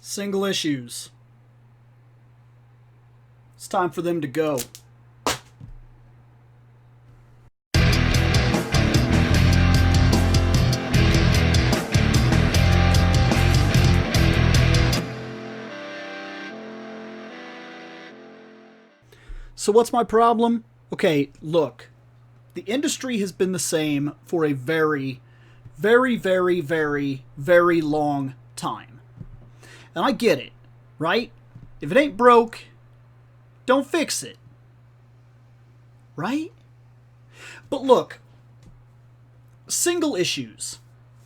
Single issues. It's time for them to go. So what's my problem? Okay, look. The industry has been the same for a very, very, very, very, very long time. And I get it, right? If it ain't broke, don't fix it. Right? But look, single issues,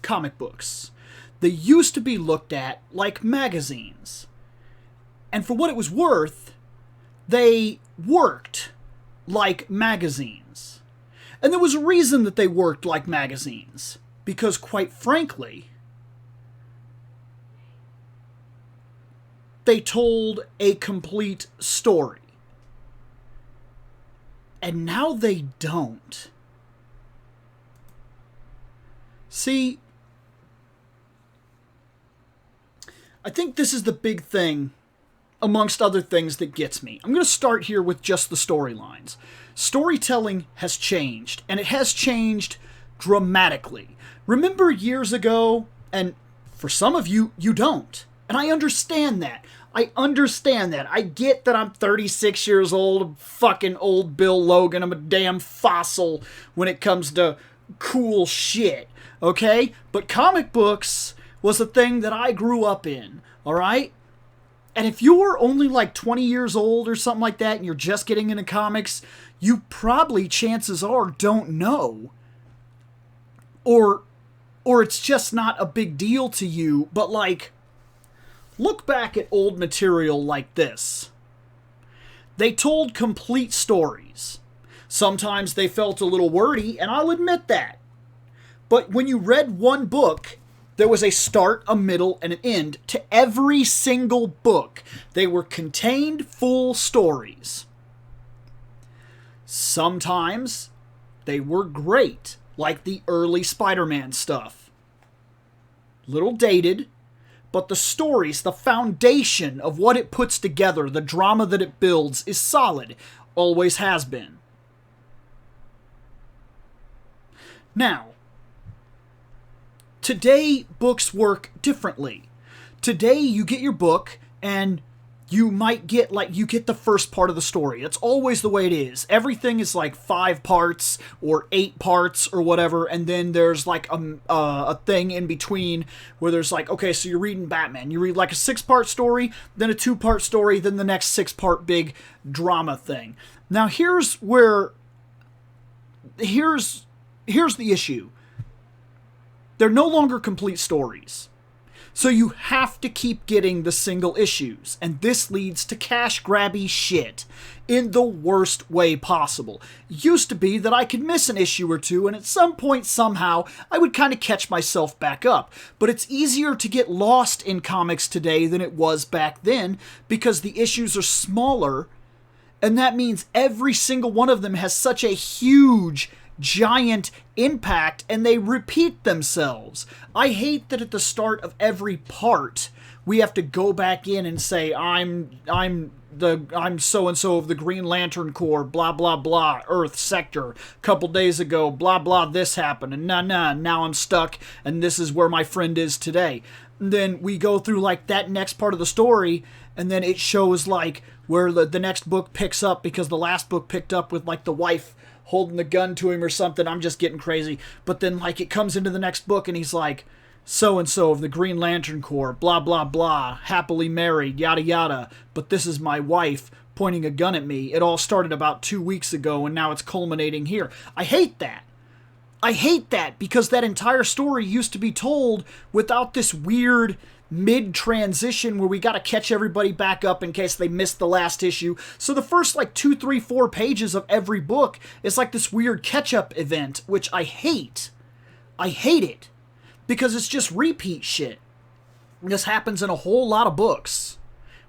comic books, they used to be looked at like magazines. And for what it was worth, they worked like magazines. And there was a reason that they worked like magazines. Because quite frankly, they told a complete story. And now they don't. See, I think this is the big thing amongst other things that gets me. I'm going to start here with just the storylines. Storytelling has changed, and it has changed dramatically. Remember years ago, and for some of you, you don't. And I understand that. I get that I'm 36 years old, fucking old Bill Logan. I'm a damn fossil when it comes to cool shit, okay? But comic books was a thing that I grew up in, alright? And if you're only like 20 years old or something like that and you're just getting into comics, you probably, chances are, don't know. Or it's just not a big deal to you, but like, look back at old material like this. They told complete stories. Sometimes they felt a little wordy, and I'll admit that. But when you read one book, there was a start, a middle, and an end to every single book. They were contained, full stories. Sometimes they were great, like the early Spider-Man stuff. Little dated, but the stories, the foundation of what it puts together, the drama that it builds, is solid. Always has been. Now, today, books work differently. Today, you get your book, and you might get, you get the first part of the story. That's always the way it is. Everything is like 5 parts, or 8 parts, or whatever, and then there's like a thing in between where there's like, okay, so you're reading Batman. You read like a 6-part story, then a 2-part story, then the next 6-part big drama thing. Now, here's the issue. They're no longer complete stories. So you have to keep getting the single issues, and this leads to cash grabby shit in the worst way possible. It used to be that I could miss an issue or two, and at some point somehow I would kind of catch myself back up. But it's easier to get lost in comics today than it was back then because the issues are smaller, and that means every single one of them has such a huge, giant impact, and they repeat themselves. I hate that at the start of every part we have to go back in and say I'm so and so of the Green Lantern Corps, blah blah blah, Earth sector. A couple days ago, blah blah, this happened, and now I'm stuck, and this is where my friend is today. And then we go through like that next part of the story, and then it shows like where the next book picks up because the last book picked up with like the wife holding the gun to him or something. I'm just getting crazy. But then like it comes into the next book and he's like, so-and-so of the Green Lantern Corps, blah, blah, blah, happily married, yada, yada. But this is my wife pointing a gun at me. It all started about 2 weeks ago and now it's culminating here. I hate that. I hate that because that entire story used to be told without this weird mid-transition where we got to catch everybody back up in case they missed the last issue. So the first like 2, 3, 4 pages of every book is like this weird catch-up event, which I hate. I hate it because it's just repeat shit. This happens in a whole lot of books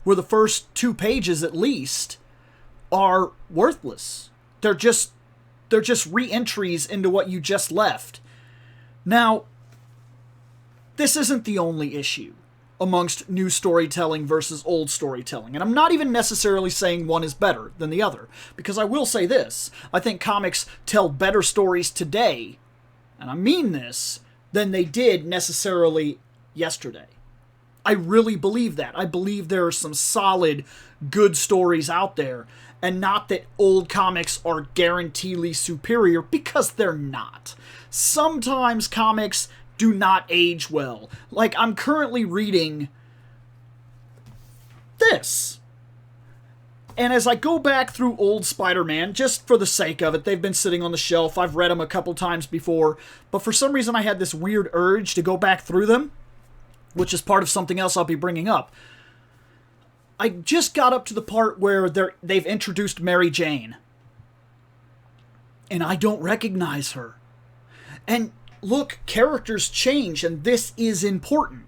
where the first 2 pages at least are worthless. They're just re-entries into what you just left. Now, this isn't the only issue. amongst new storytelling versus old storytelling. And I'm not even necessarily saying one is better than the other, because I will say this. I think comics tell better stories today, and I mean this, than they did necessarily yesterday. I really believe that. I believe there are some solid, good stories out there, and not that old comics are guaranteedly superior, because they're not. Sometimes comics do not age well. Like, I'm currently reading this. And as I go back through old Spider-Man, just for the sake of it, they've been sitting on the shelf, I've read them a couple times before, but for some reason I had this weird urge to go back through them, which is part of something else I'll be bringing up. I just got up to the part where they've introduced Mary Jane. And I don't recognize her. And look, characters change, and this is important.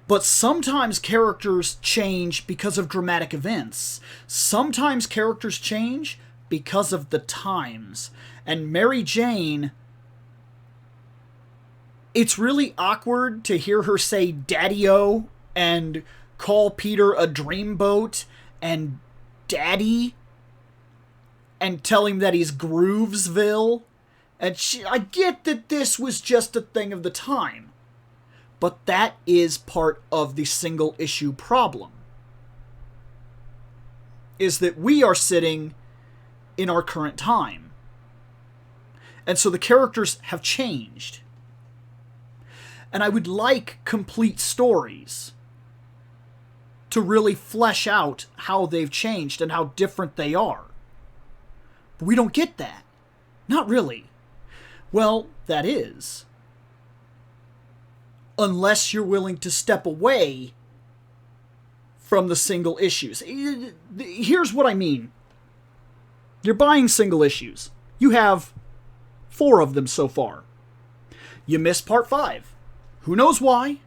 But sometimes characters change because of dramatic events. Sometimes characters change because of the times. And Mary Jane, it's really awkward to hear her say Daddy-O and call Peter a dreamboat and Daddy and tell him that he's Groovesville. And I get that this was just a thing of the time, but that is part of the single issue problem. Is that we are sitting in our current time. And so the characters have changed. And I would like complete stories to really flesh out how they've changed and how different they are. But we don't get that. Not really. Well, that is. Unless you're willing to step away from the single issues. Here's what I mean. You're buying single issues. You have 4 of them so far. You missed part 5. Who knows why?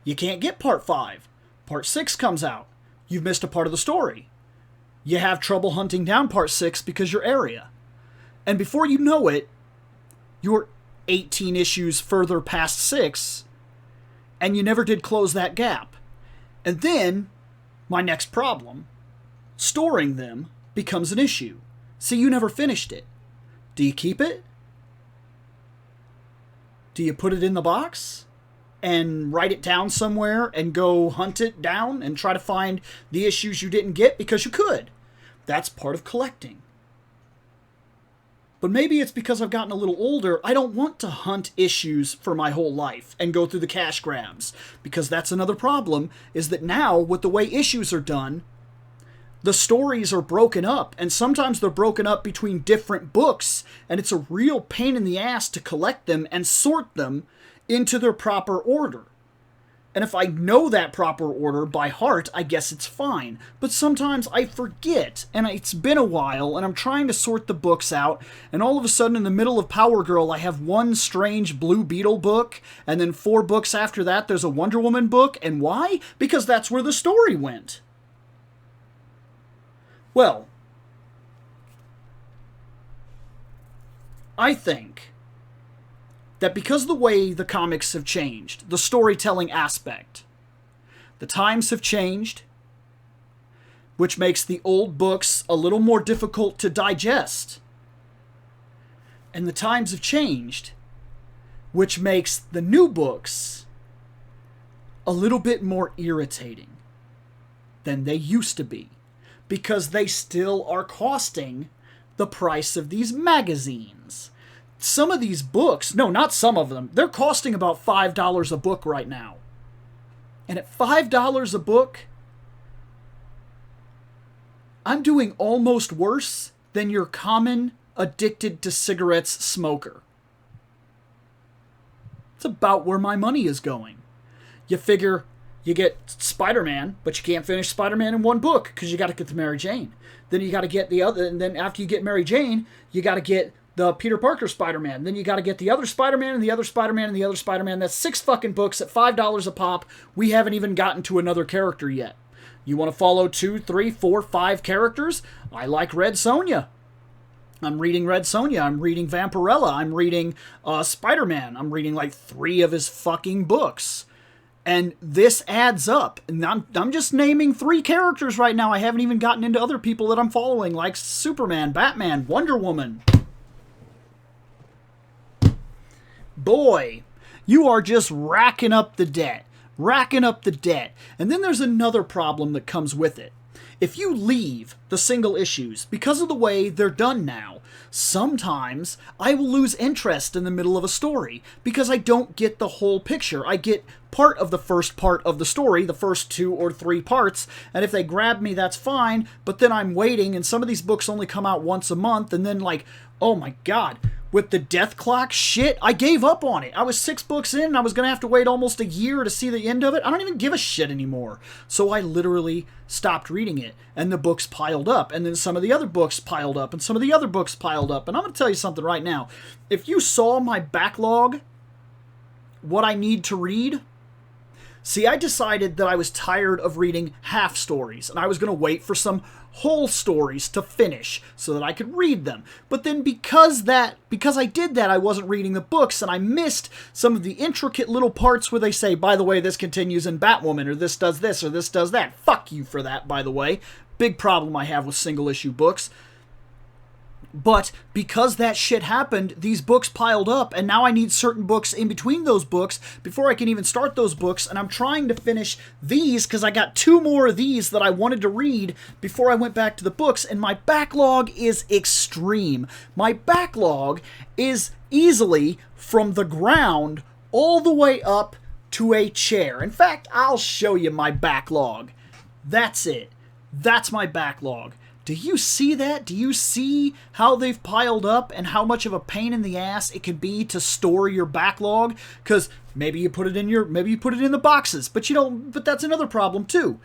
You can't get part 5. Part 6 comes out. You've missed a part of the story. You have trouble hunting down part 6 because your area. And before you know it, you're 18 issues further past 6, and you never did close that gap. And then, my next problem, storing them becomes an issue. See, you never finished it. Do you keep it? Do you put it in the box and write it down somewhere and go hunt it down and try to find the issues you didn't get because you could? That's part of collecting. But maybe it's because I've gotten a little older, I don't want to hunt issues for my whole life and go through the cash grabs. Because that's another problem, is that now, with the way issues are done, the stories are broken up, and sometimes they're broken up between different books, and it's a real pain in the ass to collect them and sort them into their proper order. And if I know that proper order by heart, I guess it's fine. But sometimes I forget, and it's been a while, and I'm trying to sort the books out, and all of a sudden in the middle of Power Girl, I have one strange Blue Beetle book, and then 4 books after that there's a Wonder Woman book, and why? Because that's where the story went. Well, I think that because of the way the comics have changed, the storytelling aspect, the times have changed, which makes the old books a little more difficult to digest. And the times have changed, which makes the new books a little bit more irritating than they used to be, because they still are costing the price of these magazines. Some of these books, no, not some of them, they're costing about $5 a book right now. And at $5 a book, I'm doing almost worse than your common addicted to cigarettes smoker. It's about where my money is going. You figure you get Spider-Man, but you can't finish Spider-Man in one book because you got to get to Mary Jane. Then you got to get the other, and then after you get Mary Jane, you got to get the Peter Parker Spider-Man. Then you got to get the other Spider-Man and the other Spider-Man and the other Spider-Man. That's 6 fucking books at $5 a pop. We haven't even gotten to another character yet. You want to follow 2, 3, 4, 5 characters? I like Red Sonja. I'm reading Red Sonja. I'm reading Vampirella. I'm reading Spider-Man. I'm reading like 3 of his fucking books. And this adds up. And I'm just naming 3 characters right now. I haven't even gotten into other people that I'm following, like Superman, Batman, Wonder Woman. Boy, you are just racking up the debt. Racking up the debt. And then there's another problem that comes with it. If you leave the single issues, because of the way they're done now, sometimes I will lose interest in the middle of a story because I don't get the whole picture. I get part of the first part of the story, the first 2 or 3 parts, and if they grab me, that's fine, but then I'm waiting, and some of these books only come out once a month, and then like, oh my god, with the death clock shit, I gave up on it. I was 6 books in, and I was going to have to wait almost a year to see the end of it. I don't even give a shit anymore. So I literally stopped reading it, and the books piled up, and then some of the other books piled up, and some of the other books piled up. And I'm going to tell you something right now. If you saw my backlog, what I need to read, see, I decided that I was tired of reading half stories, and I was going to wait for some whole stories to finish so that I could read them. But then because I did that, I wasn't reading the books, and I missed some of the intricate little parts where they say, by the way, this continues in Batwoman, or this does this, or this does that. Fuck you for that, by the way. Big problem I have with single issue books. But because that shit happened, these books piled up, and now I need certain books in between those books before I can even start those books, and I'm trying to finish these because I got 2 more of these that I wanted to read before I went back to the books, and my backlog is extreme. My backlog is easily from the ground all the way up to a chair. In fact, I'll show you my backlog. That's it. That's my backlog. Do you see that? Do you see how they've piled up and how much of a pain in the ass it can be to store your backlog? Because maybe you put it in the boxes, but that's another problem too.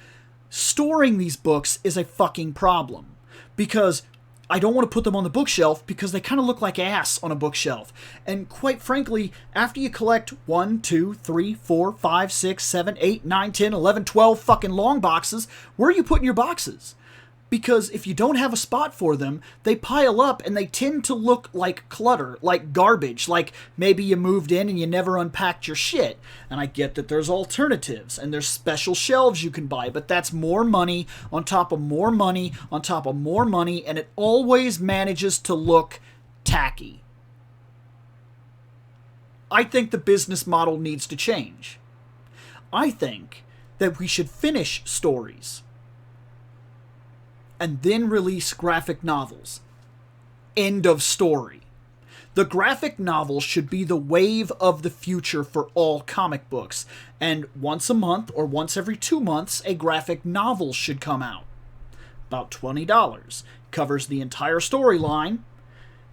Storing these books is a fucking problem because I don't want to put them on the bookshelf because they kind of look like ass on a bookshelf. And quite frankly, after you collect 1, 2, 3, 4, 5, 6, 7, 8, 9, 10, 11, 12 fucking long boxes, where are you putting your boxes? Because if you don't have a spot for them, they pile up and they tend to look like clutter, like garbage, like maybe you moved in and you never unpacked your shit. And I get that there's alternatives and there's special shelves you can buy, but that's more money on top of more money on top of more money, and it always manages to look tacky. I think the business model needs to change. I think that we should finish stories and then release graphic novels. End of story. The graphic novel should be the wave of the future for all comic books, and once a month or once every 2 months, a graphic novel should come out. About $20. Covers the entire storyline,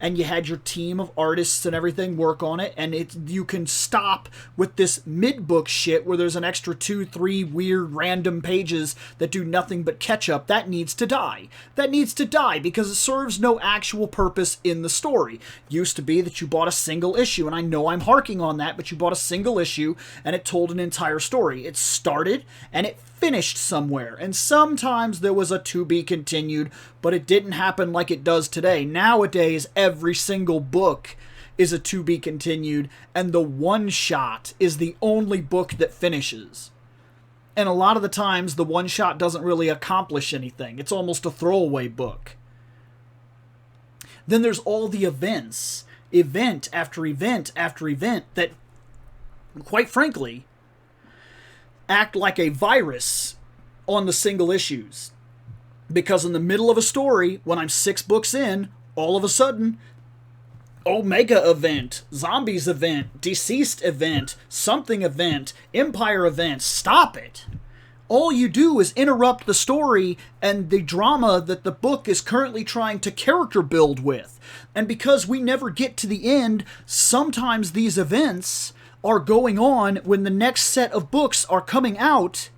and you had your team of artists and everything work on it, and you can stop with this mid-book shit where there's an extra 2, 3 weird random pages that do nothing but catch up. That needs to die. That needs to die because it serves no actual purpose in the story. Used to be that you bought a single issue, and I know I'm harking on that, but you bought a single issue and it told an entire story. It started and it finished somewhere, and sometimes there was a to be continued, but it didn't happen like it does today. Nowadays, every single book is a to be continued, and the one shot is the only book that finishes. And a lot of the times, the one shot doesn't really accomplish anything. It's almost a throwaway book. Then there's all the events, event after event after event, that, quite frankly, act like a virus on the single issues. Because in the middle of a story, when I'm 6 books in, all of a sudden, Omega event, Zombies event, Deceased event, something event, Empire event, stop it. All you do is interrupt the story and the drama that the book is currently trying to character build with. And because we never get to the end, sometimes these events are going on when the next set of books are coming out,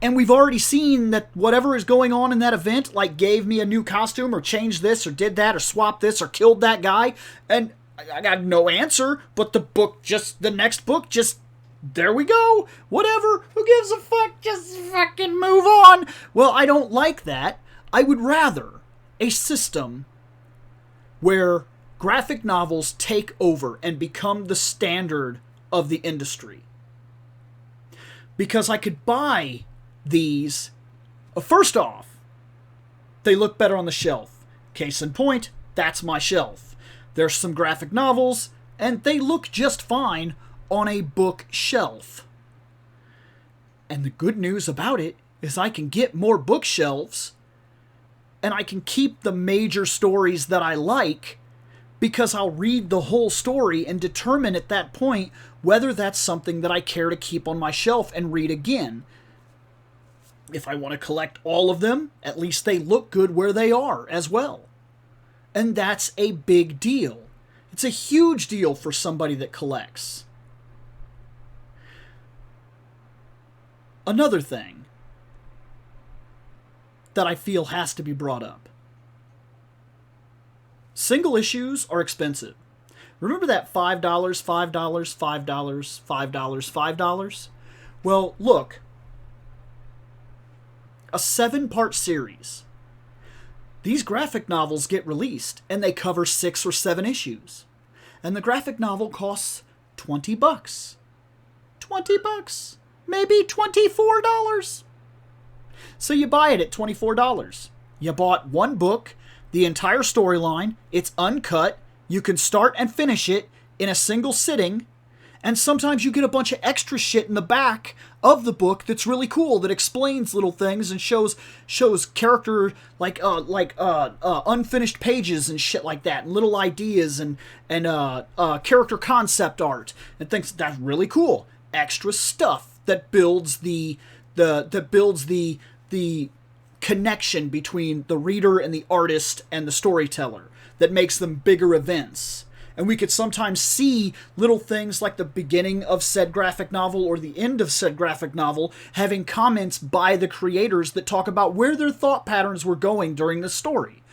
and we've already seen that whatever is going on in that event, like gave me a new costume or changed this or did that or swapped this or killed that guy, and I got no answer, but the next book just, there we go, whatever, who gives a fuck, just fucking move on. Well, I don't like that. I would rather a system where graphic novels take over and become the standard of the industry. because I could buy these. First off, they look better on the shelf. Case in point, that's my shelf. There's some graphic novels, and they look just fine on a bookshelf. And the good news about it is I can get more bookshelves, and I can keep the major stories that I like, because I'll read the whole story and determine at that point whether that's something that I care to keep on my shelf and read again. If I want to collect all of them, at least they look good where they are as well. And that's a big deal. It's a huge deal for somebody that collects. Another thing that I feel has to be brought up. Single issues are expensive. Remember that $5, $5, $5, $5, $5? Well, look. A 7-part series. These graphic novels get released, and they cover 6 or 7 issues. And the graphic novel costs $20. $20. Maybe $24. So you buy it at $24. You bought one book, the entire storyline, it's uncut, you can start and finish it in a single sitting, and sometimes you get a bunch of extra shit in the back of the book that's really cool, that explains little things and shows character unfinished pages and shit like that, and little ideas and character concept art and things. That's really cool. Extra stuff that builds the connection between the reader and the artist and the storyteller, that makes them bigger events. And we could sometimes see little things like the beginning of said graphic novel or the end of said graphic novel having comments by the creators that talk about where their thought patterns were going during the story.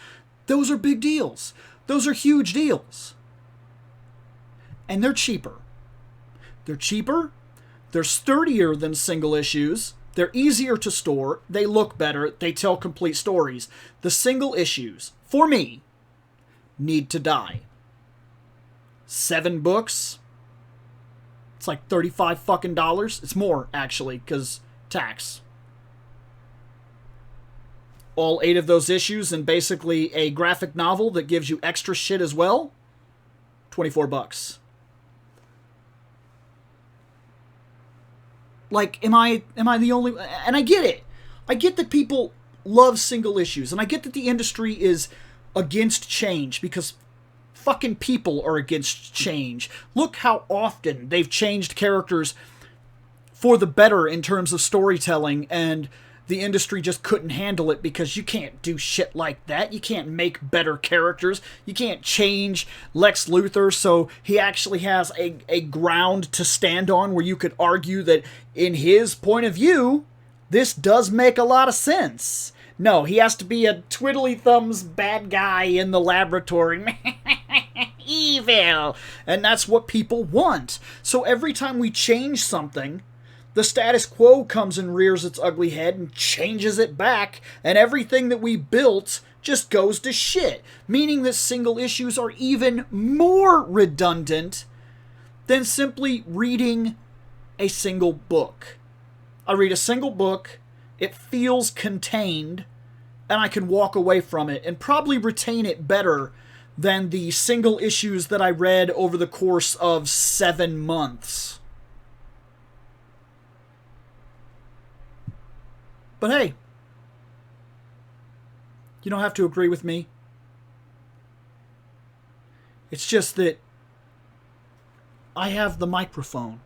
Those are big deals. Those are huge deals. And they're cheaper. They're cheaper. They're sturdier than single issues. They're easier to store. They look better. They tell complete stories. The single issues, for me, need to die. 7 books. It's like $35 fucking dollars. It's more, actually, because tax. All 8 of those issues and basically a graphic novel that gives you extra shit as well. $24. Like, am I the only... And I get it. I get that people love single issues, and I get that the industry is against change, because fucking people are against change. Look how often they've changed characters for the better in terms of storytelling, and the industry just couldn't handle it, because you can't do shit like that. You can't make better characters. You can't change Lex Luthor so he actually has a ground to stand on where you could argue that in his point of view, this does make a lot of sense. No, he has to be a twiddly thumbs bad guy in the laboratory. Evil. And that's what people want. So every time we change something, the status quo comes and rears its ugly head and changes it back, and everything that we built just goes to shit. Meaning that single issues are even more redundant than simply reading a single book. I read a single book, it feels contained, and I can walk away from it and probably retain it better than the single issues that I read over the course of 7 months. But hey, you don't have to agree with me. It's just that I have the microphone,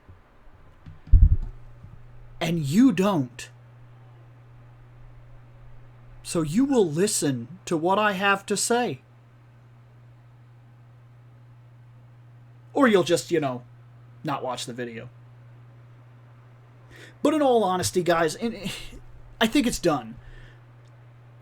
and you don't. So you will listen to what I have to say. Or you'll just, not watch the video. But in all honesty, guys, I think it's done.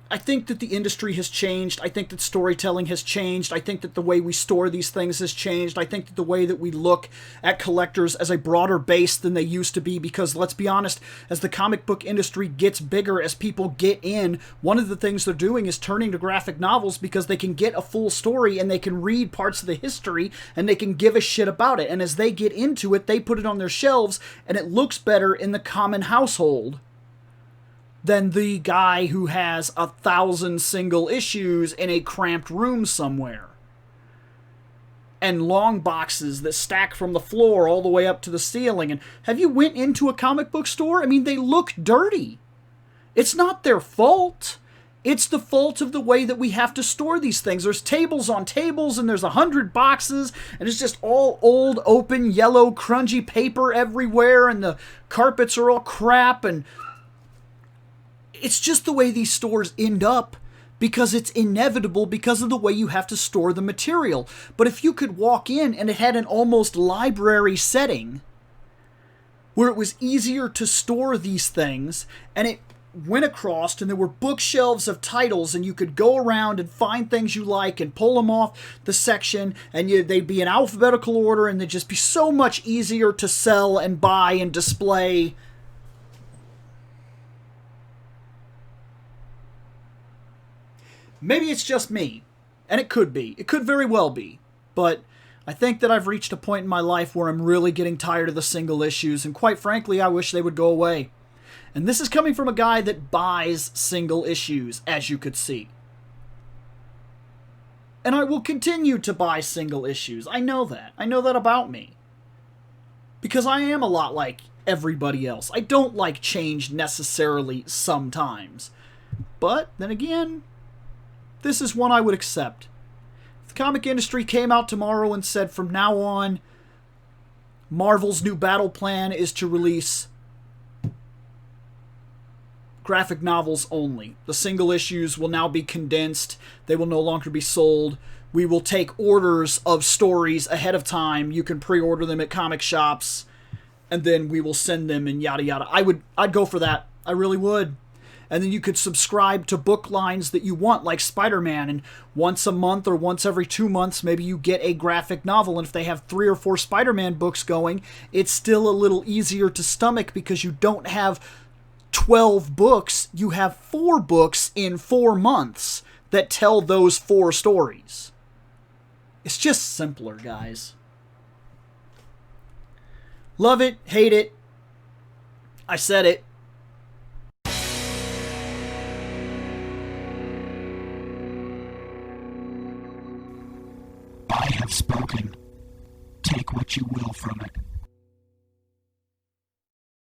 I think that the industry has changed. I think that storytelling has changed. I think that the way we store these things has changed. I think that the way that we look at collectors as a broader base than they used to be, because let's be honest, as the comic book industry gets bigger, as people get in, one of the things they're doing is turning to graphic novels because they can get a full story and they can read parts of the history and they can give a shit about it. And as they get into it, they put it on their shelves and it looks better in the common household than the guy who has 1,000 single issues in a cramped room somewhere. And long boxes that stack from the floor all the way up to the ceiling. And have you went into a comic book store? I mean, they look dirty. It's not their fault. It's the fault of the way that we have to store these things. There's tables on tables, and there's 100 boxes, and it's just all old, open, yellow, crungy paper everywhere, and the carpets are all crap, and it's just the way these stores end up because it's inevitable because of the way you have to store the material. But if you could walk in and it had an almost library setting where it was easier to store these things and it went across and there were bookshelves of titles and you could go around and find things you like and pull them off the section and they'd be in alphabetical order and they'd just be so much easier to sell and buy and display. Maybe it's just me, and it could be. It could very well be. But I think that I've reached a point in my life where I'm really getting tired of the single issues, and quite frankly, I wish they would go away. And this is coming from a guy that buys single issues, as you could see. And I will continue to buy single issues. I know that. I know that about me. Because I am a lot like everybody else. I don't like change necessarily sometimes. But, then again, this is one I would accept. If the comic industry came out tomorrow and said from now on, Marvel's new battle plan is to release graphic novels only. The single issues will now be condensed. They will no longer be sold. We will take orders of stories ahead of time. You can pre-order them at comic shops, and then we will send them and yada yada. I'd go for that. I really would. And then you could subscribe to book lines that you want, like Spider-Man, and once a month or once every 2 months, maybe you get a graphic novel, and if they have 3 or 4 Spider-Man books going, it's still a little easier to stomach because you don't have 12 books, you have 4 books in 4 months that tell those 4 stories. It's just simpler, guys. Love it, hate it. I said it. I have spoken. Take what you will from it.